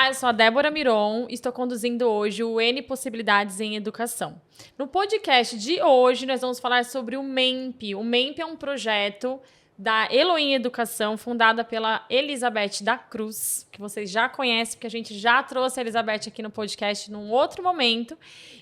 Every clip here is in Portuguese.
Olá, eu sou a Débora Miron e estou conduzindo hoje o N Possibilidades em Educação. No podcast de hoje, nós vamos falar sobre o MEMP. O MEMP é um projeto da Elohim Educação, fundada pela Elizabeth da Cruz, que vocês já conhecem, porque a gente já trouxe a Elizabeth aqui no podcast num outro momento.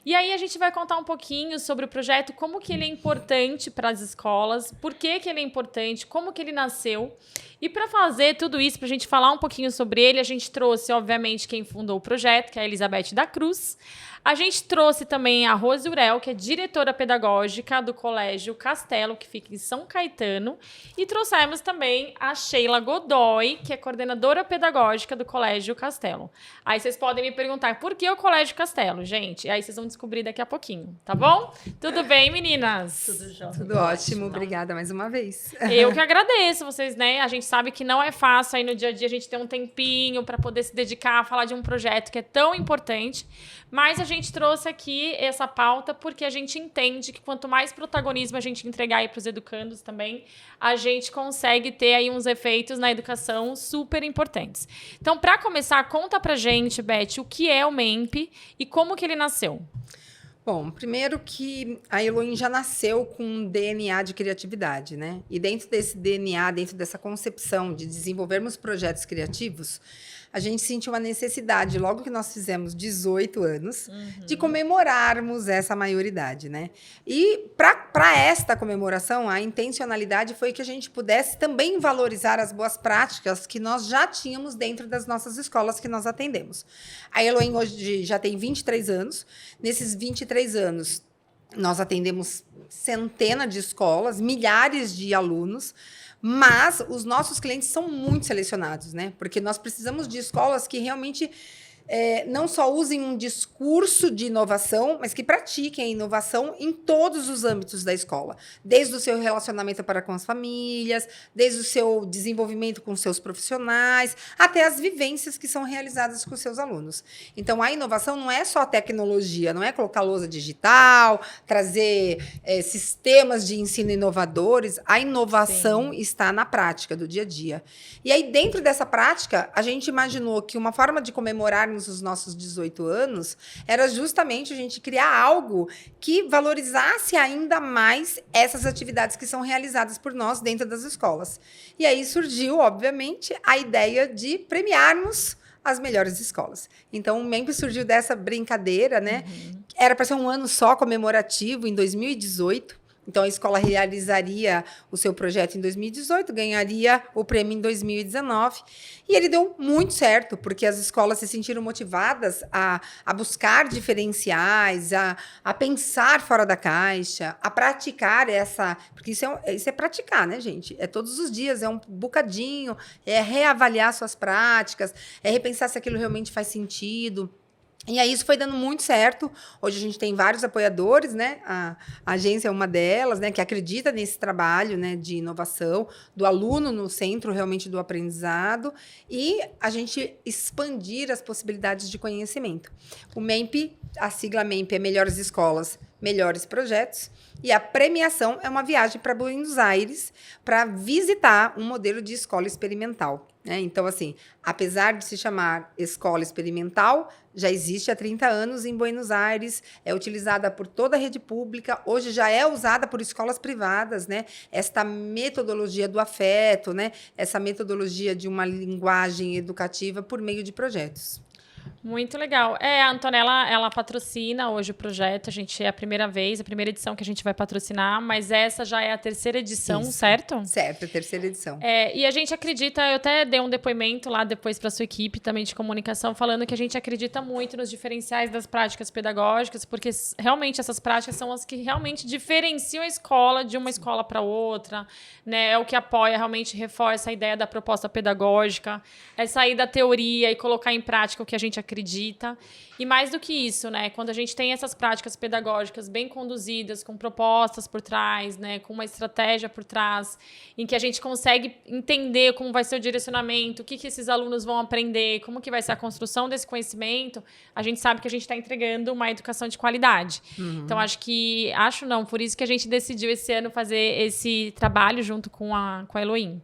E aí a gente vai contar um pouquinho sobre o projeto, como que ele é importante para as escolas, por que que ele é importante, como que ele nasceu. E para fazer tudo isso, para a gente falar um pouquinho sobre ele, a gente trouxe, obviamente, quem fundou o projeto, que é a Elizabeth da Cruz. A gente trouxe também a Rose Urel, que é diretora pedagógica do Colégio Castelo, que fica em São Caetano. E trouxemos também a Sheila Godoy, que é coordenadora pedagógica do Colégio Castelo. Aí vocês podem me perguntar, por que o Colégio Castelo, gente? Aí vocês vão descobrir daqui a pouquinho, tá bom? Tudo bem, meninas? Tudo jóia. Tudo ótimo, obrigada mais uma vez. Eu que agradeço vocês, né? A gente sabe que não é fácil aí no dia a dia a gente ter um tempinho para poder se dedicar a falar de um projeto que é tão importante, mas a gente trouxe aqui essa pauta porque a gente entende que quanto mais protagonismo a gente entregar aí para os educandos também, a gente consegue ter aí uns efeitos na educação super importantes. Então, para começar, conta pra gente, Beth, o que é o MEMP e como que ele nasceu. Bom, primeiro que a Elohim já nasceu com um DNA de criatividade, né? E dentro desse DNA, dentro dessa concepção de desenvolvermos projetos criativos, a gente sentiu a necessidade, logo que nós fizemos 18 anos, de comemorarmos essa maioridade, né? E para esta comemoração, a intencionalidade foi que a gente pudesse também valorizar as boas práticas que nós já tínhamos dentro das nossas escolas que nós atendemos. A Elohim hoje já tem 23 anos. Nesses 23 anos, nós atendemos centenas de escolas, milhares de alunos, mas os nossos clientes são muito selecionados, né? Porque nós precisamos de escolas que realmente não só usem um discurso de inovação, mas que pratiquem a inovação em todos os âmbitos da escola. Desde o seu relacionamento para com as famílias, desde o seu desenvolvimento com os seus profissionais, até as vivências que são realizadas com os seus alunos. Então, a inovação não é só tecnologia, não é colocar lousa digital, trazer sistemas de ensino inovadores. A inovação está na prática do dia a dia. E aí, dentro dessa prática, a gente imaginou que uma forma de comemorarmos os nossos 18 anos era justamente a gente criar algo que valorizasse ainda mais essas atividades que são realizadas por nós dentro das escolas. E aí surgiu, obviamente, a ideia de premiarmos as melhores escolas. Então, o MEMP surgiu dessa brincadeira, né? Era para ser um ano só comemorativo, em 2018. Então, a escola realizaria o seu projeto em 2018, ganharia o prêmio em 2019. E ele deu muito certo, porque as escolas se sentiram motivadas a buscar diferenciais, a pensar fora da caixa, a praticar essa... Porque isso é praticar, né, gente? É todos os dias, é um bocadinho, é reavaliar suas práticas, é repensar se aquilo realmente faz sentido. E aí isso foi dando muito certo. Hoje a gente tem vários apoiadores, né? A agência é uma delas, né? Que acredita nesse trabalho, né? De inovação, do aluno no centro realmente do aprendizado e a gente expandir as possibilidades de conhecimento. O MEMP, a sigla MEMP é Melhores Escolas, Melhores Projetos. E a premiação é uma viagem para Buenos Aires para visitar um modelo de escola experimental. Né? Então, assim, apesar de se chamar escola experimental, já existe há 30 anos em Buenos Aires, é utilizada por toda a rede pública, hoje já é usada por escolas privadas, né? Esta metodologia do afeto, né? Essa metodologia de uma linguagem educativa por meio de projetos. Muito legal. A Antonella, ela patrocina hoje o projeto. A gente é a primeira vez, a primeira edição que a gente vai patrocinar, mas essa já é a terceira edição, Isso. Certo? Certo, a terceira edição. E a gente acredita, eu até dei um depoimento lá depois para a sua equipe também de comunicação, falando que a gente acredita muito nos diferenciais das práticas pedagógicas, porque realmente essas práticas são as que realmente diferenciam a escola de uma escola para outra, né? É o que apoia, realmente reforça a ideia da proposta pedagógica, é sair da teoria e colocar em prática o que a gente gente acredita. E mais do que isso, né? Quando a gente tem essas práticas pedagógicas bem conduzidas, com propostas por trás, né? Com uma estratégia por trás, em que a gente consegue entender como vai ser o direcionamento, o que esses alunos vão aprender, como que vai ser a construção desse conhecimento, a gente sabe que a gente está entregando uma educação de qualidade. Então, por isso que a gente decidiu esse ano fazer esse trabalho junto com a Elohim.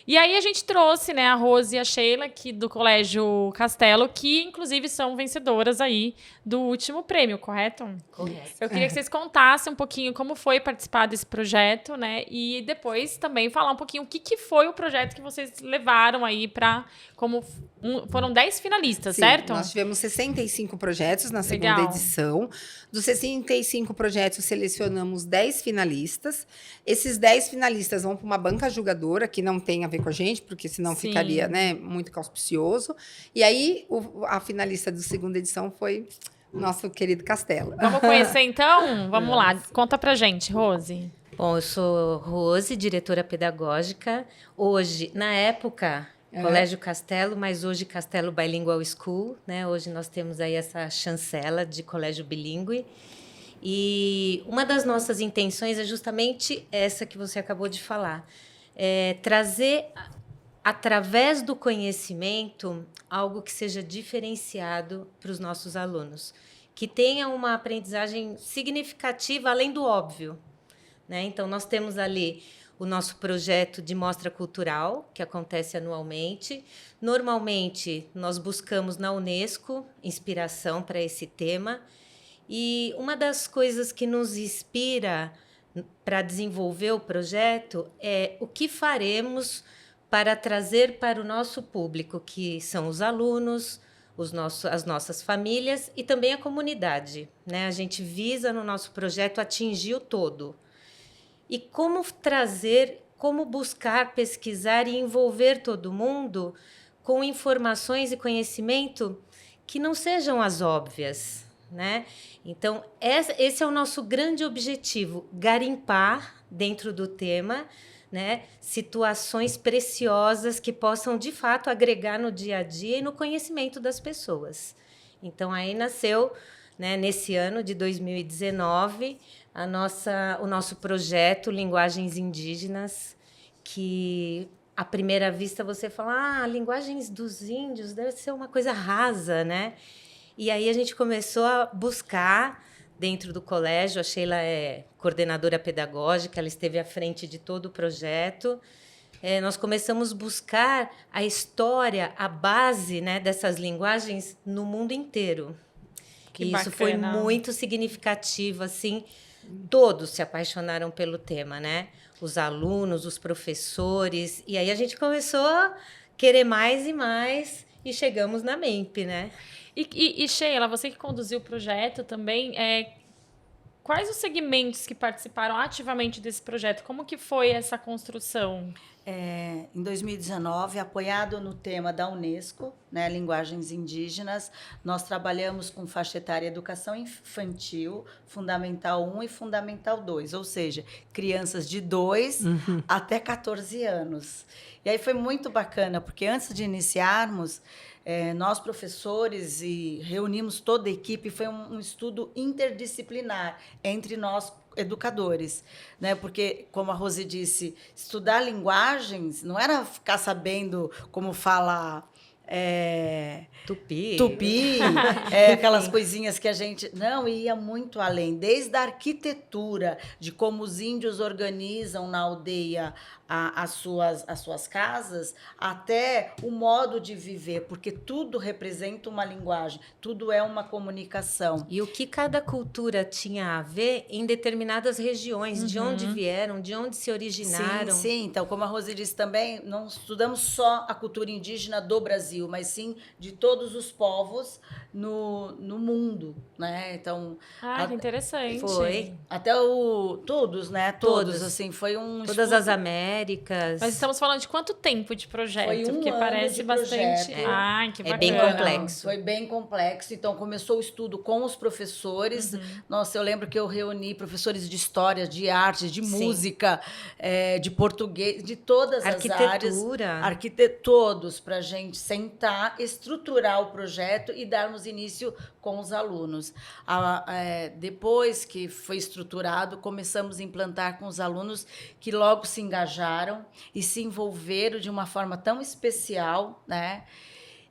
E aí a gente trouxe, né, a Rose e a Sheila, aqui do Colégio Castelo, que inclusive são vencedoras aí do último prêmio, correto? Correto. Eu queria que vocês contassem um pouquinho como foi participar desse projeto, né? E depois também falar um pouquinho o que foi o projeto que vocês levaram aí para foram 10 finalistas, Sim, certo? Nós tivemos 65 projetos na Legal. segunda edição. Dos 65 projetos, selecionamos 10 finalistas. Esses 10 finalistas vão para uma banca julgadora, que não tem a ver com a gente, porque senão Sim. ficaria, né, muito auspicioso. E aí, a finalista da segunda edição foi nosso querido Castelo. Vamos conhecer então? Vamos lá, conta pra gente, Rose. Bom, eu sou Rose, diretora pedagógica. Hoje, na época, Colégio Castelo, mas hoje Castelo Bilingual School, né? Hoje nós temos aí essa chancela de colégio bilíngue. E uma das nossas intenções é justamente essa que você acabou de falar. Trazer, através do conhecimento, algo que seja diferenciado para os nossos alunos. Que tenha uma aprendizagem significativa, além do óbvio. Né? Então, nós temos ali o nosso projeto de mostra cultural, que acontece anualmente. Normalmente, nós buscamos na Unesco inspiração para esse tema. E uma das coisas que nos inspira para desenvolver o projeto é o que faremos para trazer para o nosso público, que são os alunos, as nossas famílias e também a comunidade. Né? A gente visa, no nosso projeto, atingir o todo. E como trazer, como buscar, pesquisar e envolver todo mundo com informações e conhecimento que não sejam as óbvias, né? Então, esse é o nosso grande objetivo, garimpar dentro do tema, né, situações preciosas que possam, de fato, agregar no dia a dia e no conhecimento das pessoas. Então, aí nasceu, né, nesse ano de 2019, o nosso projeto Linguagens Indígenas, que, à primeira vista, você fala, linguagens dos índios deve ser uma coisa rasa, né? E aí a gente começou a buscar dentro do colégio. A Sheila é coordenadora pedagógica, ela esteve à frente de todo o projeto. Nós começamos a buscar a história, a base, né, dessas linguagens no mundo inteiro. Que e bacana. Isso foi muito significativo, assim. Todos se apaixonaram pelo tema, né? Os alunos, os professores. E aí a gente começou a querer mais e mais e chegamos na MEMP, né? E Sheila, você que conduziu o projeto também, quais os segmentos que participaram ativamente desse projeto? Como que foi essa construção? Em 2019, apoiado no tema da Unesco, né, Linguagens Indígenas, nós trabalhamos com faixa etária educação infantil, Fundamental 1 e Fundamental 2, ou seja, crianças de 2 até 14 anos. E aí foi muito bacana, porque antes de iniciarmos, nós, professores, e reunimos toda a equipe, foi um estudo interdisciplinar entre nós, educadores, né? Porque, como a Rose disse, estudar linguagens não era ficar sabendo como fala Tupi, aquelas coisinhas que a gente... Não, ia muito além, desde a arquitetura, de como os índios organizam na aldeia as suas casas, até o modo de viver, porque tudo representa uma linguagem, tudo é uma comunicação. E o que cada cultura tinha a ver em determinadas regiões, de onde vieram, de onde se originaram. Sim. Então, como a Rose disse também, não estudamos só a cultura indígena do Brasil, mas sim de todos os povos no mundo, né? Então, Que interessante. Foi. Até todos, né? Todos, assim, foi um Todas estudo. as Américas. numéricas. Mas estamos falando de quanto tempo de projeto? Foi um Porque ano parece de bastante. projeto. Ai, que bacana. É bem complexo. Foi bem complexo. Então, começou o estudo com os professores. Nossa, eu lembro que eu reuni professores de história, de arte, de Sim. música, de português, de todas as áreas. Todos, para a gente sentar, estruturar o projeto e darmos início com os alunos. Depois que foi estruturado, começamos a implantar com os alunos que logo se engajaram e se envolveram de uma forma tão especial, né?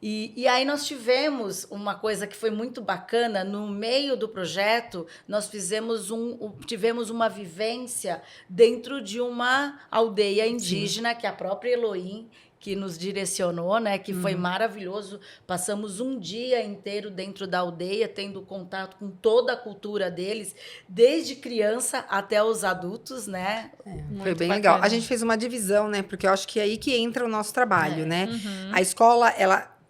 E aí nós tivemos uma coisa que foi muito bacana. No meio do projeto, nós tivemos uma vivência dentro de uma aldeia indígena, que a própria Elohim que nos direcionou, né? Que foi maravilhoso. Passamos um dia inteiro dentro da aldeia, tendo contato com toda a cultura deles, desde criança até os adultos, né? Foi bem legal. A gente fez uma divisão, né? Porque eu acho que é aí que entra o nosso trabalho, né? A escola,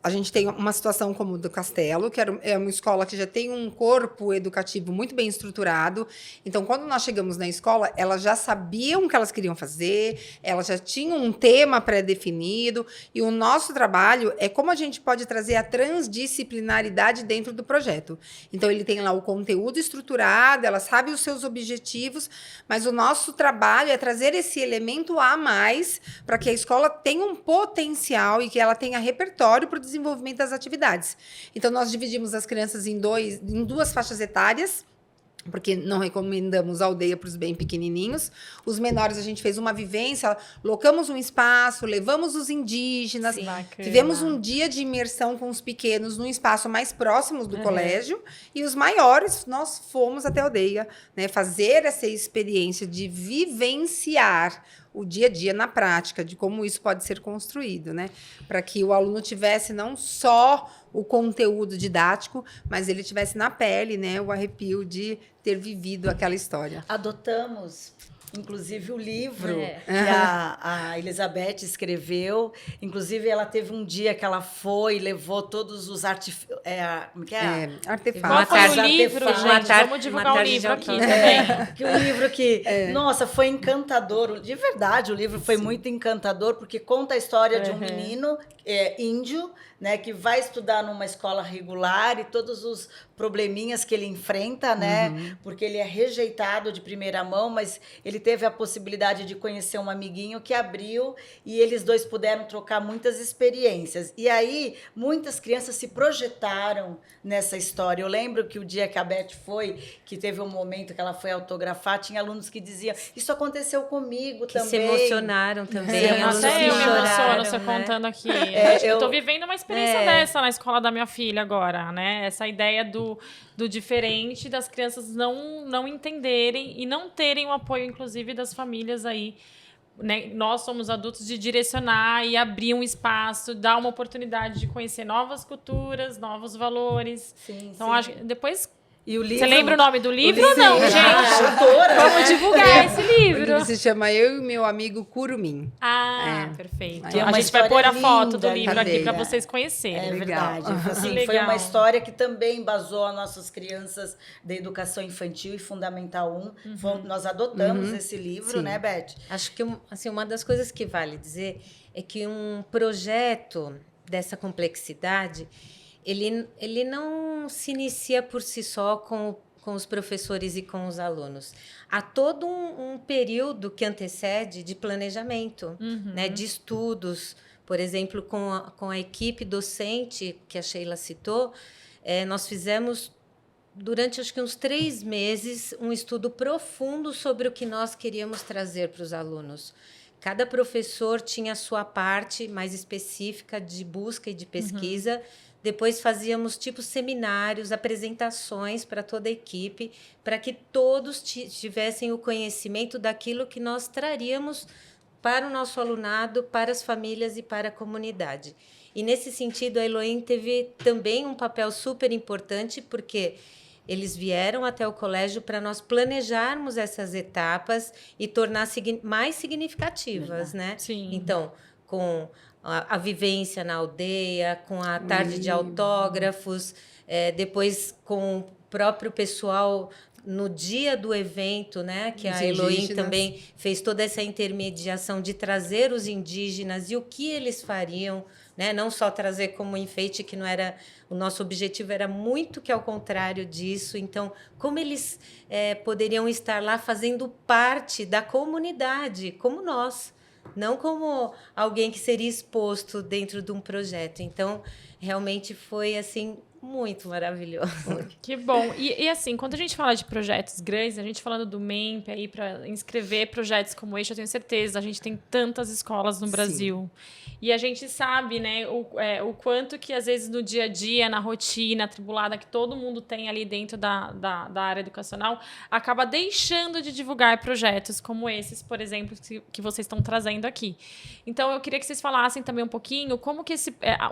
a gente tem uma situação como do Castelo, que é uma escola que já tem um corpo educativo muito bem estruturado. Então, quando nós chegamos na escola, elas já sabiam o que elas queriam fazer, elas já tinham um tema pré-definido. E o nosso trabalho é como a gente pode trazer a transdisciplinaridade dentro do projeto. Então, ele tem lá o conteúdo estruturado, ela sabe os seus objetivos, mas o nosso trabalho é trazer esse elemento a mais para que a escola tenha um potencial e que ela tenha repertório para o desenvolvimento das atividades. Então, nós dividimos as crianças em duas faixas etárias, porque não recomendamos aldeia para os bem pequenininhos. Os menores, a gente fez uma vivência, locamos um espaço, levamos os indígenas, tivemos um dia de imersão com os pequenos num espaço mais próximo do colégio, e os maiores, nós fomos até a aldeia, né, fazer essa experiência de vivenciar o dia a dia na prática, de como isso pode ser construído, né? Para que o aluno tivesse não só o conteúdo didático, mas ele tivesse na pele, né, o arrepio de ter vivido aquela história. Adotamos, inclusive, o livro que a Elizabeth escreveu. Inclusive, ela teve um dia que ela foi e levou todos os artefatos. Qual foi o livro, gente? Vamos divulgar o livro aqui também. Que o livro que, nossa, foi encantador. De verdade, o livro foi muito encantador, porque conta a história de um menino índio, né, que vai estudar numa escola regular e todos os probleminhas que ele enfrenta, né, porque ele é rejeitado de primeira mão, mas ele teve a possibilidade de conhecer um amiguinho que abriu e eles dois puderam trocar muitas experiências. E aí, muitas crianças se projetaram nessa história. Eu lembro que o dia que a Beth foi, que teve um momento que ela foi autografar, tinha alunos que diziam, isso aconteceu comigo que também. Se emocionaram também. Até eu me emociono, você contando aqui. Eu tô vivendo uma experiência dessa na escola da minha filha agora, né? Essa ideia do diferente, das crianças não entenderem e não terem o apoio, inclusive, das famílias aí. Né? Nós somos adultos de direcionar e abrir um espaço, dar uma oportunidade de conhecer novas culturas, novos valores. Então, acho que depois... E o livro, você lembra o nome do livro ou não, gente? Autora, vamos divulgar esse livro. O livro se chama Eu e Meu Amigo Curumim. Perfeito. Que é a gente vai pôr a foto do linda, livro aqui para vocês conhecerem. É verdade. Assim, legal. foi uma história que também embasou as nossas crianças da educação infantil e fundamental 1. Nós adotamos esse livro, né, Beth? Acho que assim, uma das coisas que vale dizer é que um projeto dessa complexidade, ele não se inicia por si só com os professores e com os alunos. Há todo um período que antecede de planejamento, né, de estudos. Por exemplo, com a equipe docente que a Sheila citou, nós fizemos, durante acho que uns 3 meses, um estudo profundo sobre o que nós queríamos trazer para os alunos. Cada professor tinha a sua parte mais específica de busca e de pesquisa. Depois fazíamos seminários, apresentações para toda a equipe, para que todos tivessem o conhecimento daquilo que nós traríamos para o nosso alunado, para as famílias e para a comunidade. E, nesse sentido, a Elohim teve também um papel super importante, porque eles vieram até o colégio para nós planejarmos essas etapas e tornar mais significativas, né? Sim. Então, com a vivência na aldeia, com a tarde de autógrafos, depois com o próprio pessoal no dia do evento, né, que Os a Elohim indígenas. também fez toda essa intermediação de trazer os indígenas e o que eles fariam, né, não só trazer como enfeite, que não era o nosso objetivo, era muito que ao contrário disso. Então, como eles poderiam estar lá fazendo parte da comunidade, como nós, não como alguém que seria exposto dentro de um projeto. Então, realmente foi assim muito maravilhoso. Que bom. E assim, quando a gente fala de projetos grandes, a gente falando do MEMP aí para inscrever projetos como este, eu tenho certeza, a gente tem tantas escolas no Brasil. E a gente sabe, né, o quanto que às vezes no dia a dia, na rotina atribulada que todo mundo tem ali dentro da área educacional, acaba deixando de divulgar projetos como esses, por exemplo, que vocês estão trazendo aqui. Então, eu queria que vocês falassem também um pouquinho como que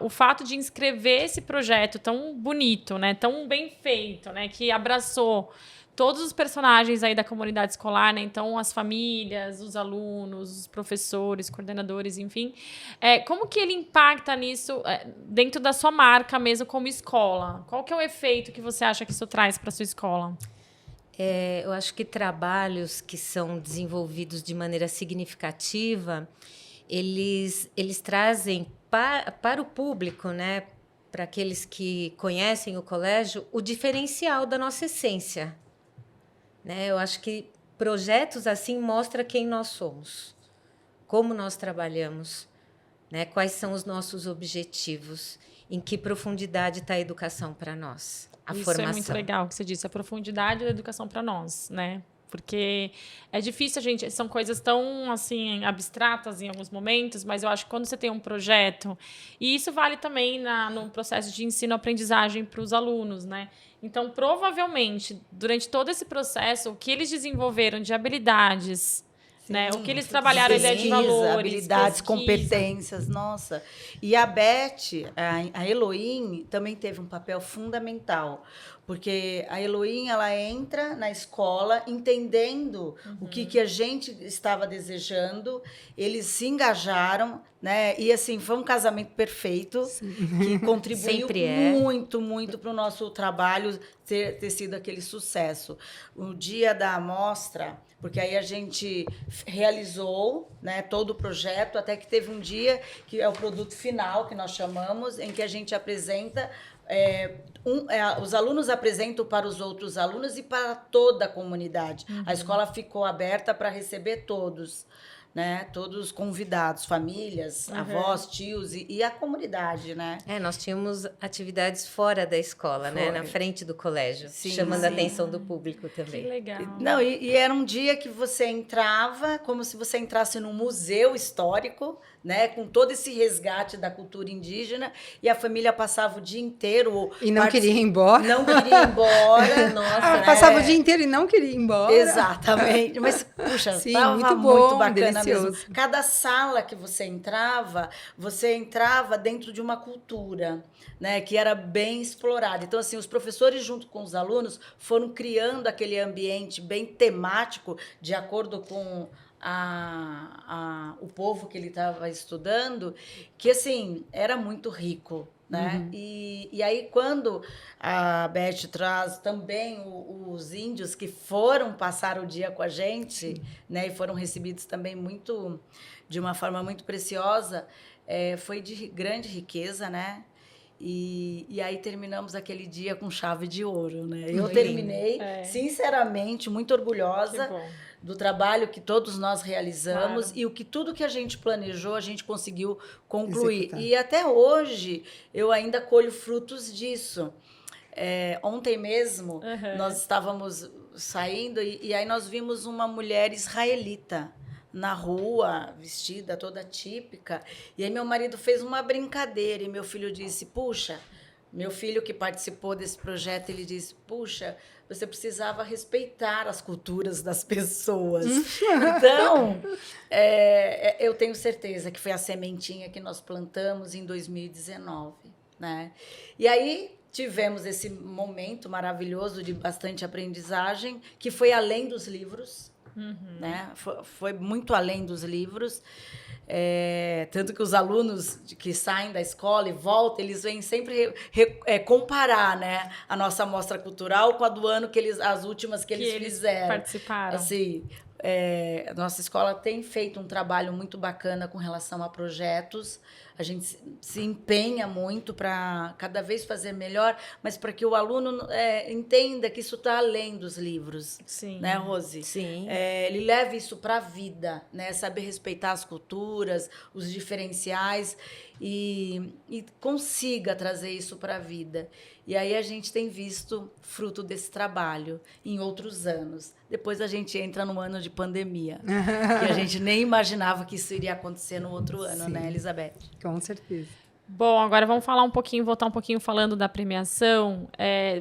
o fato de inscrever esse projeto tão bonito, né, tão bem feito, né, que abraçou todos os personagens aí da comunidade escolar, né? Então, as famílias, os alunos, os professores, coordenadores, enfim. Como que ele impacta nisso dentro da sua marca mesmo como escola? Qual que é o efeito que você acha que isso traz para a sua escola? Eu acho que trabalhos que são desenvolvidos de maneira significativa, eles trazem para o público, né, para aqueles que conhecem o colégio, o diferencial da nossa essência. Né? Eu acho que projetos assim mostram quem nós somos, como nós trabalhamos, né? Quais são os nossos objetivos, em que profundidade está a educação para nós, a formação. Isso é muito legal que você disse, a profundidade da educação para nós, né? Porque é difícil, são coisas tão assim abstratas em alguns momentos, mas eu acho que quando você tem um projeto, e isso vale também no processo de ensino-aprendizagem para os alunos, né? Então, provavelmente, durante todo esse processo, o que eles desenvolveram de habilidades, né? O que eles trabalharam, a ideia de valores, habilidades, pesquisa. competências, nossa. E a Beth, a Elohim, também teve um papel fundamental, porque a Elohim, ela entra na escola entendendo o que a gente estava desejando, eles se engajaram, né? E assim, foi um casamento perfeito, que contribuiu muito, muito para o nosso trabalho ter sido aquele sucesso. O dia da amostra, porque aí a gente realizou, né, todo o projeto, até que teve um dia que é o produto final, que nós chamamos, em que a gente apresenta, os alunos apresentam para os outros alunos e para toda a comunidade. A escola ficou aberta para receber todos. Né, todos convidados, famílias, avós, tios e a comunidade, né? Nós tínhamos atividades fora da escola, né, na frente do colégio, chamando a atenção do público também. Que legal. Não, e era um dia que você entrava como se você entrasse num museu histórico, né, com todo esse resgate da cultura indígena, e a família passava o dia inteiro... E não queria ir embora. Não queria ir embora. Nossa, passava o dia inteiro e não queria ir embora. Exatamente. Mas, puxa, sim, tava muito bom, muito bacana delicioso. mesmo. Cada sala que você entrava dentro de uma cultura, né, que era bem explorada. Então, assim, os professores, junto com os alunos, foram criando aquele ambiente bem temático, de acordo com o povo que ele estava estudando, que, assim, era muito rico. Né? E aí, quando a Beth traz também os índios que foram passar o dia com a gente, né, e foram recebidos também de uma forma muito preciosa, foi de grande riqueza, né? E aí terminamos aquele dia com chave de ouro, né? Eu terminei, sinceramente, muito orgulhosa do trabalho que todos nós realizamos, e tudo que a gente planejou, a gente conseguiu concluir. Executar. E até hoje eu ainda colho frutos disso. Ontem mesmo nós estávamos saindo e aí nós vimos uma mulher israelita na rua, vestida toda típica, e aí meu marido fez uma brincadeira e meu filho disse, puxa, meu filho que participou desse projeto, ele disse, puxa, você precisava respeitar as culturas das pessoas. Então, eu tenho certeza que foi a sementinha que nós plantamos em 2019, né? E aí tivemos esse momento maravilhoso de bastante aprendizagem, que foi além dos livros, né? Foi muito além dos livros. Tanto que os alunos que saem da escola e voltam, eles vêm sempre comparar, né, a nossa mostra cultural com a do ano as últimas que eles fizeram. Participaram. Assim, a nossa escola tem feito um trabalho muito bacana com relação a projetos. A gente se empenha muito para cada vez fazer melhor, mas para que o aluno entenda que isso está além dos livros. Sim. Né, Rose? Sim. Ele leva isso para a vida, né? Saber respeitar as culturas, os diferenciais e consiga trazer isso para a vida. E aí a gente tem visto fruto desse trabalho em outros anos. Depois a gente entra no ano de pandemia, que a gente nem imaginava que isso iria acontecer no outro ano, Sim. né, Elizabeth? Com certeza. Bom, agora vamos voltar um pouquinho falando da premiação.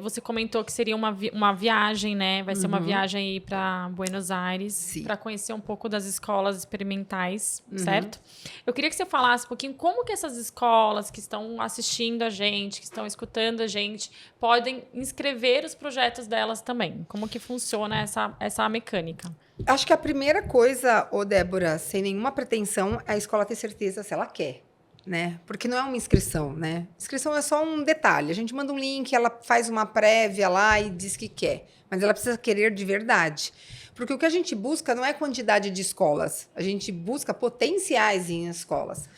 Você comentou que seria uma viagem, né? Vai ser uma viagem aí para Buenos Aires, para conhecer um pouco das escolas experimentais, certo? Eu queria que você falasse um pouquinho como que essas escolas que estão assistindo a gente, que estão escutando a gente, podem inscrever os projetos delas também. Como que funciona essa mecânica? Acho que a primeira coisa, Débora, sem nenhuma pretensão, é a escola ter certeza se ela quer. Né? Porque não é uma inscrição, né? Inscrição é só um detalhe. A gente manda um link, ela faz uma prévia lá e diz que quer. Mas ela precisa querer de verdade. Porque o que a gente busca não é quantidade de escolas. A gente busca potenciais em escolas.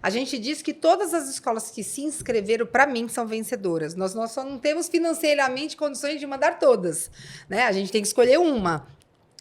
A gente diz que todas as escolas que se inscreveram, para mim, são vencedoras. Nós só não temos financeiramente condições de mandar todas. Né? A gente tem que escolher uma.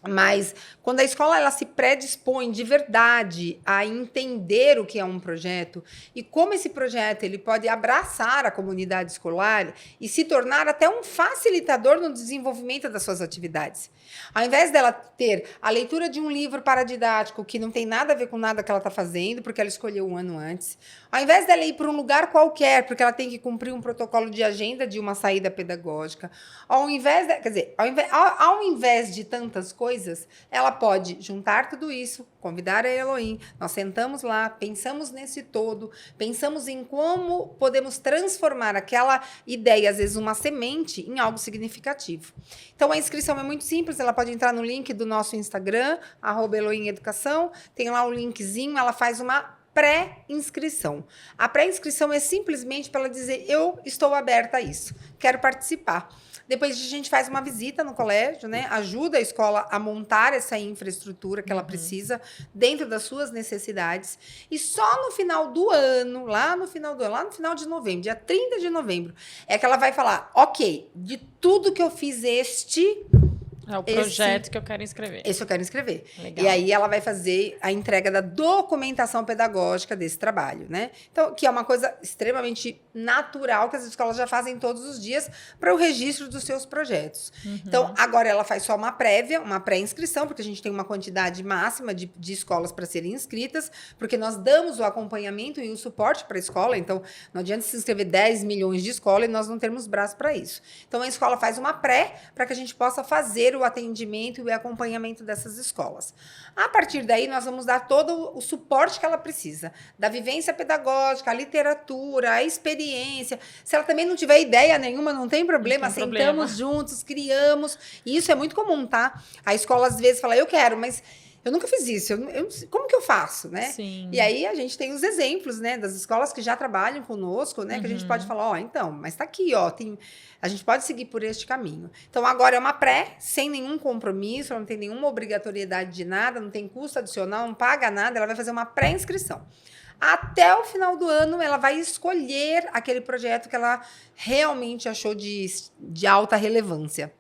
Mas quando a escola ela se predispõe de verdade a entender o que é um projeto e como esse projeto ele pode abraçar a comunidade escolar e se tornar até um facilitador no desenvolvimento das suas atividades. Ao invés dela ter a leitura de um livro paradidático que não tem nada a ver com nada que ela está fazendo, porque ela escolheu um ano antes, ao invés dela ir para um lugar qualquer, porque ela tem que cumprir um protocolo de agenda de uma saída pedagógica, ao invés de tantas coisas, ela pode juntar tudo isso, convidar a Elohim, nós sentamos lá, pensamos nesse todo, pensamos em como podemos transformar aquela ideia, às vezes uma semente, em algo significativo. Então, a inscrição é muito simples, ela pode entrar no link do nosso Instagram, @ElohimEducação, tem lá o linkzinho, ela faz uma pré-inscrição. A pré-inscrição é simplesmente para ela dizer, eu estou aberta a isso, quero participar. Depois a gente faz uma visita no colégio, né? Ajuda a escola a montar essa infraestrutura que ela precisa dentro das suas necessidades. E só no final do ano, lá no final de novembro, dia 30 de novembro, é que ela vai falar, ok, de tudo que eu fiz É o projeto que eu quero inscrever. Esse eu quero inscrever. Legal. E aí ela vai fazer a entrega da documentação pedagógica desse trabalho, né? Então, que é uma coisa extremamente natural que as escolas já fazem todos os dias para o registro dos seus projetos. Então, agora ela faz só uma prévia, uma pré-inscrição, porque a gente tem uma quantidade máxima de escolas para serem inscritas, porque nós damos o acompanhamento e o suporte para a escola, então não adianta se inscrever 10 milhões de escolas e nós não termos braço para isso. Então, a escola faz uma pré para que a gente possa fazer o atendimento e o acompanhamento dessas escolas. A partir daí, nós vamos dar todo o suporte que ela precisa, da vivência pedagógica, a literatura, a experiência. Se ela também não tiver ideia nenhuma, não tem problema, não tem sentamos juntos, criamos. E isso é muito comum, tá? A escola, às vezes, fala, eu quero, mas eu nunca fiz isso, como que eu faço, né? Sim. E aí a gente tem os exemplos, né, das escolas que já trabalham conosco, né, que a gente pode falar, então, mas tá aqui, a gente pode seguir por este caminho. Então, agora é uma pré, sem nenhum compromisso, não tem nenhuma obrigatoriedade de nada, não tem custo adicional, não paga nada, ela vai fazer uma pré-inscrição. Até o final do ano, ela vai escolher aquele projeto que ela realmente achou de alta relevância.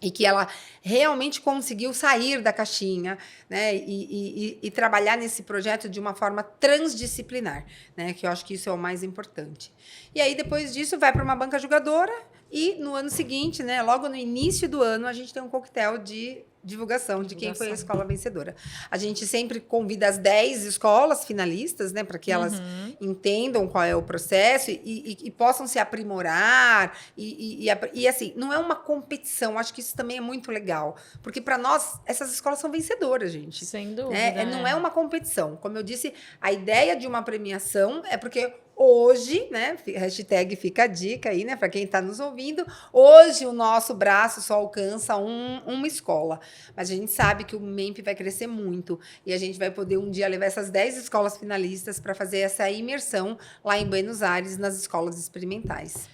E que ela realmente conseguiu sair da caixinha, né, e trabalhar nesse projeto de uma forma transdisciplinar, né, que eu acho que isso é o mais importante. E aí, depois disso, vai para uma banca julgadora e, no ano seguinte, né, logo no início do ano, a gente tem um coquetel de divulgação de quem foi a escola vencedora. A gente sempre convida as 10 escolas finalistas, né, para que elas entendam qual é o processo e possam se aprimorar. E assim, não é uma competição, acho que isso também é muito legal, porque para nós, essas escolas são vencedoras, gente. Sem dúvida. Não é uma competição. Como eu disse, a ideia de uma premiação é porque hoje, né, hashtag fica a dica aí, né, para quem está nos ouvindo, hoje o nosso braço só alcança uma escola, mas a gente sabe que o MEMP vai crescer muito e a gente vai poder um dia levar essas 10 escolas finalistas para fazer essa imersão lá em Buenos Aires, nas escolas experimentais.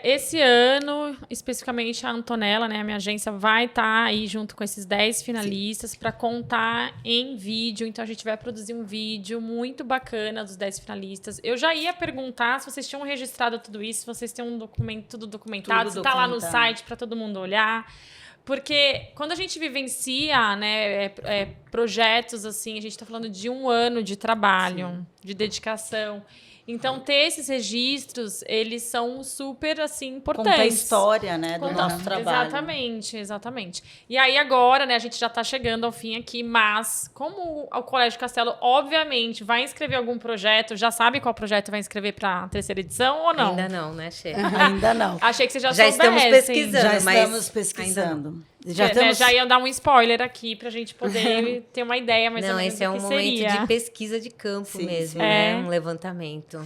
Esse ano, especificamente, a Antonella, né, a minha agência, vai estar aí junto com esses 10 finalistas para contar em vídeo. Então, a gente vai produzir um vídeo muito bacana dos 10 finalistas. Eu já ia perguntar se vocês tinham registrado tudo isso, se vocês têm um documento, tudo documentado, se está lá no site para todo mundo olhar. Porque quando a gente vivencia, né, projetos assim, a gente está falando de 1 ano de trabalho, de dedicação. Então, ter esses registros, eles são super, assim, importantes. Conta a história, né, do nosso trabalho. Exatamente. E aí, agora, né, a gente já está chegando ao fim aqui, mas como o Colégio Castelo, obviamente, vai inscrever algum projeto, já sabe qual projeto vai inscrever para a 3ª edição ou não? Ainda não, né, chefe? Ainda não. Achei que você já estamos pesquisando. Já estamos pesquisando. Já ia dar um spoiler aqui pra gente poder ter uma ideia mais ou menos esse é um momento de pesquisa de campo mesmo, né? Um levantamento.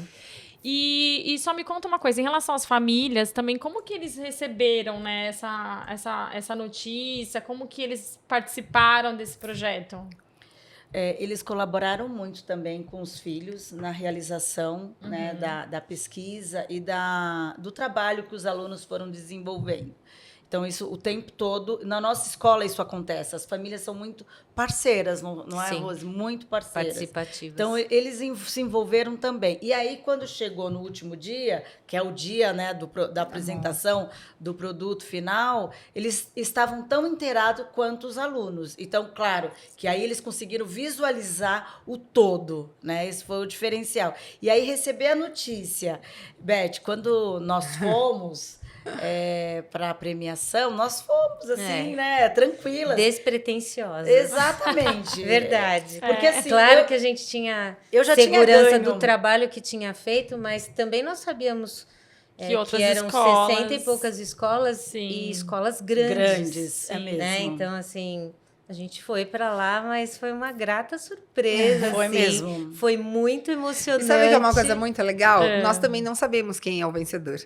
E só me conta uma coisa, em relação às famílias também, como que eles receberam, né, essa notícia, como que eles participaram desse projeto? Eles colaboraram muito também com os filhos na realização né, da pesquisa e do trabalho que os alunos foram desenvolvendo. Então, isso o tempo todo... Na nossa escola isso acontece. As famílias são muito parceiras, não é, Rose? Muito parceiras. Participativas. Então, eles se envolveram também. E aí, quando chegou no último dia, que é o dia né, da apresentação do produto final, eles estavam tão inteirados quanto os alunos. Então, claro, que aí eles conseguiram visualizar o todo. Né? Esse foi o diferencial. E aí, receber a notícia. Beth, quando nós fomos... para a premiação, nós fomos assim, né, tranquilas. Despretensiosas. Exatamente. Verdade. Porque assim, claro que a gente tinha segurança do trabalho que tinha feito, mas também nós sabíamos que eram escolas, 60 e poucas escolas e escolas grandes. É mesmo. Né? Então, assim, a gente foi para lá, mas foi uma grata surpresa. Foi assim. mesmo. Foi muito emocionante. E sabe que é uma coisa muito legal? Nós também não sabemos quem é o vencedor.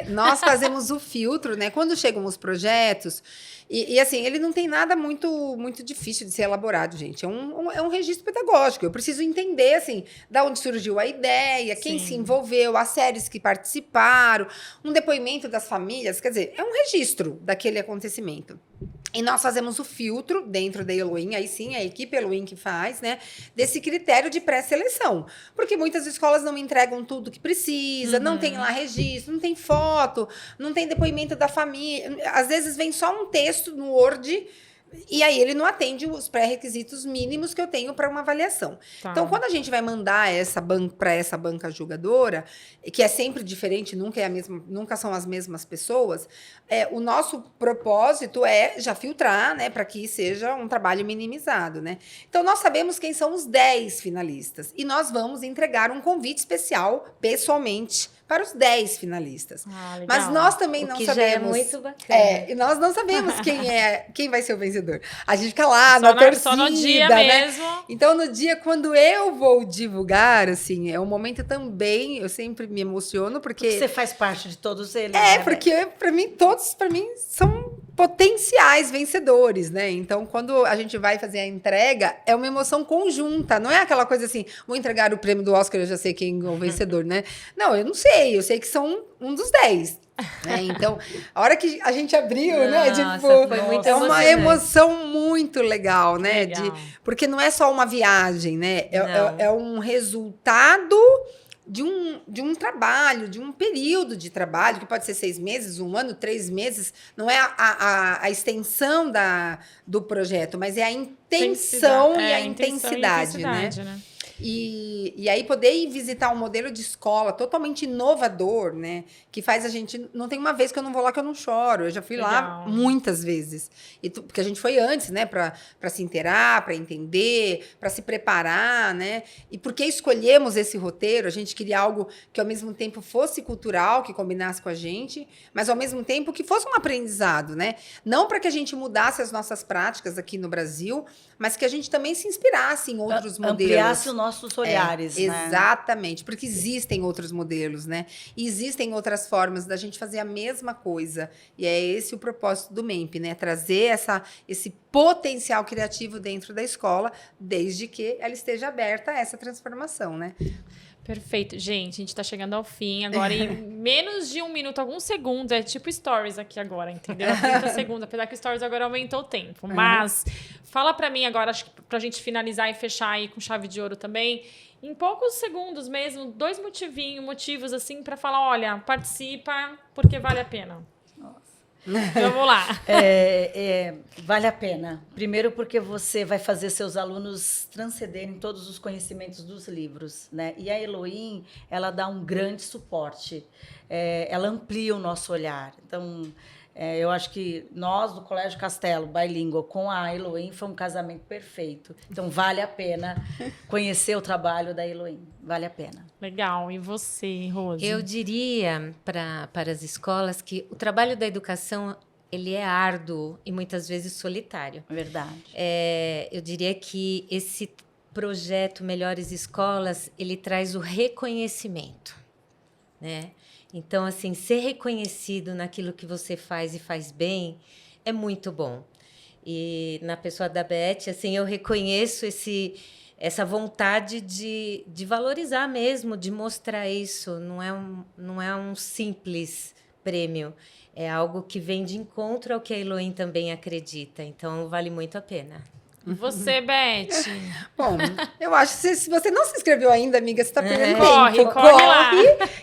Nós fazemos o filtro, né? Quando chegam os projetos, e assim, ele não tem nada muito, muito difícil de ser elaborado, gente. É um registro pedagógico. Eu preciso entender, assim, da onde surgiu a ideia, quem se envolveu, as séries que participaram, um depoimento das famílias. Quer dizer, é um registro daquele acontecimento. E nós fazemos o filtro dentro da Elohim, aí sim, a equipe Elohim que faz, né? Desse critério de pré-seleção. Porque muitas escolas não entregam tudo que precisa, não tem lá registro, não tem foto, não tem depoimento da família. Às vezes vem só um texto no Word e aí ele não atende os pré-requisitos mínimos que eu tenho para uma avaliação. Tá. Então, quando a gente vai mandar para essa banca julgadora, que é sempre diferente, nunca são as mesmas pessoas, o nosso propósito é já filtrar, né, para que seja um trabalho minimizado, né? Então, nós sabemos quem são os 10 finalistas e nós vamos entregar um convite especial, pessoalmente, para os 10 finalistas. Mas nós também não sabemos. Já é muito bacana. E nós não sabemos quem vai ser o vencedor. A gente fica lá na torcida, só no dia né? mesmo. Então, no dia, quando eu vou divulgar, assim, é um momento também, eu sempre me emociono, porque você faz parte de todos eles. Porque todos são potenciais vencedores, né? Então, quando a gente vai fazer a entrega, é uma emoção conjunta. Não é aquela coisa assim, vou entregar o prêmio do Oscar, eu já sei quem é o vencedor, né? Não, eu não sei. Eu sei que são um dos 10. Né? Então, a hora que a gente abriu, né? Foi muito uma emoção muito legal, né? Porque não é só uma viagem, né? É um resultado de um trabalho, de um período de trabalho, que pode ser 6 meses, 1 ano, 3 meses. Não é a extensão do projeto, mas é a intenção e a intensidade, né? E aí poder ir visitar um modelo de escola totalmente inovador, né? Que faz a gente... Não tem uma vez que eu não vou lá que eu não choro. Eu já fui lá muitas vezes. Porque a gente foi antes, né? Para se inteirar, para entender, para se preparar, né? E porque escolhemos esse roteiro, a gente queria algo que ao mesmo tempo fosse cultural, que combinasse com a gente, mas ao mesmo tempo que fosse um aprendizado, né? Não para que a gente mudasse as nossas práticas aqui no Brasil, mas que a gente também se inspirasse em outros modelos. Ampliasse o nosso nossos olhares, né? Exatamente, porque existem outros modelos, né? E existem outras formas da gente fazer a mesma coisa. E é esse o propósito do MEMP, né? Trazer esse potencial criativo dentro da escola, desde que ela esteja aberta a essa transformação, né? Perfeito. Gente, a gente tá chegando ao fim. Agora, em menos de 1 minuto, alguns segundos, é tipo stories aqui agora, entendeu? 30 segundos, apesar que stories agora aumentou o tempo. Mas, fala pra mim agora, acho que pra gente finalizar e fechar aí com chave de ouro também, em poucos segundos mesmo, 2 motivos assim pra falar, olha, participa porque vale a pena. Vamos lá. Vale a pena. Primeiro porque você vai fazer seus alunos transcenderem todos os conhecimentos dos livros, né? E a Elohim, ela dá um grande suporte. Ela amplia o nosso olhar. Então, eu acho que nós, do Colégio Castelo, Bilingual, com a Elohim, foi um casamento perfeito. Então, vale a pena conhecer o trabalho da Elohim. Vale a pena. Legal. E você, Rose? Eu diria para as escolas que o trabalho da educação ele é árduo e muitas vezes solitário. Verdade. Eu diria que esse projeto Melhores Escolas, ele traz o reconhecimento, né? Então, assim, ser reconhecido naquilo que você faz e faz bem é muito bom. E na pessoa da Beth, assim, eu reconheço essa vontade de valorizar mesmo, de mostrar isso. Não é um simples prêmio. É algo que vem de encontro ao que a Elohim também acredita. Então, vale muito a pena. Você, Beth? Bom, eu acho que se você não se inscreveu ainda, amiga, você está perdendo tempo. Corre lá.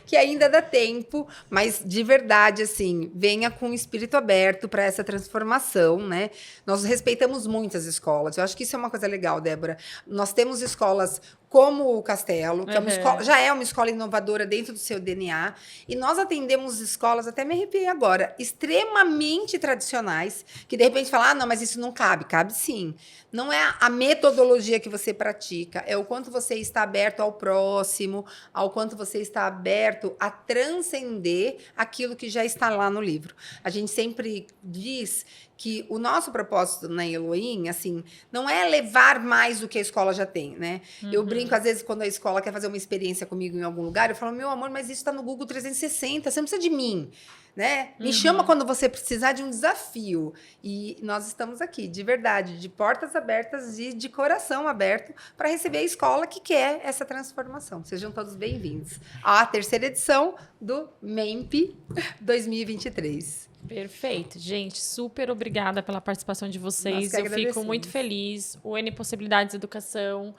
Que ainda dá tempo. Mas, de verdade, assim, venha com o espírito aberto para essa transformação, né? Nós respeitamos muitas escolas. Eu acho que isso é uma coisa legal, Débora. Nós temos escolas como o Castelo, que é uma escola, já é uma escola inovadora dentro do seu DNA, e nós atendemos escolas, até me arrepiei agora, extremamente tradicionais, que de repente falam, não, mas isso não cabe. Cabe sim. Não é a metodologia que você pratica, é o quanto você está aberto ao próximo, ao quanto você está aberto a transcender aquilo que já está lá no livro. A gente sempre diz que o nosso propósito na Elohim, assim, não é levar mais do que a escola já tem, né? Eu brinco, às vezes, quando a escola quer fazer uma experiência comigo em algum lugar, eu falo, meu amor, mas isso está no Google 360, você não precisa de mim, né? Me chama quando você precisar de um desafio. E nós estamos aqui, de verdade, de portas abertas e de coração aberto para receber a escola que quer essa transformação. Sejam todos bem-vindos à 3ª edição do MEMP 2023. Perfeito. Gente, super obrigada pela participação de vocês. Eu fico agradecemos. muito feliz. O N Possibilidades Educação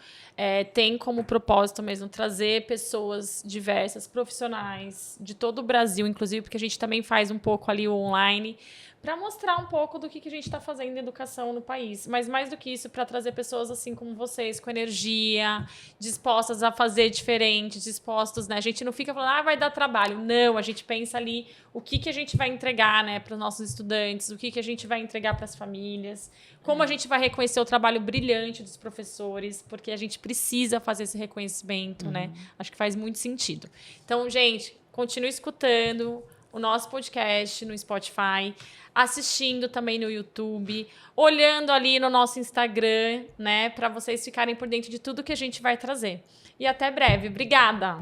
tem como propósito mesmo trazer pessoas diversas, profissionais, de todo o Brasil, inclusive, porque a gente também faz um pouco ali o online, para mostrar um pouco do que a gente está fazendo em educação no país. Mas mais do que isso, para trazer pessoas assim como vocês, com energia, dispostas a fazer diferente, dispostos, né? A gente não fica falando, vai dar trabalho. Não, a gente pensa ali o que a gente vai entregar, né, para os nossos estudantes, o que a gente vai entregar para as famílias, como a gente vai reconhecer o trabalho brilhante dos professores, porque a gente precisa fazer esse reconhecimento, né? Acho que faz muito sentido. Então, gente, continue escutando o nosso podcast no Spotify, assistindo também no YouTube, olhando ali no nosso Instagram, né, para vocês ficarem por dentro de tudo que a gente vai trazer. E até breve. Obrigada!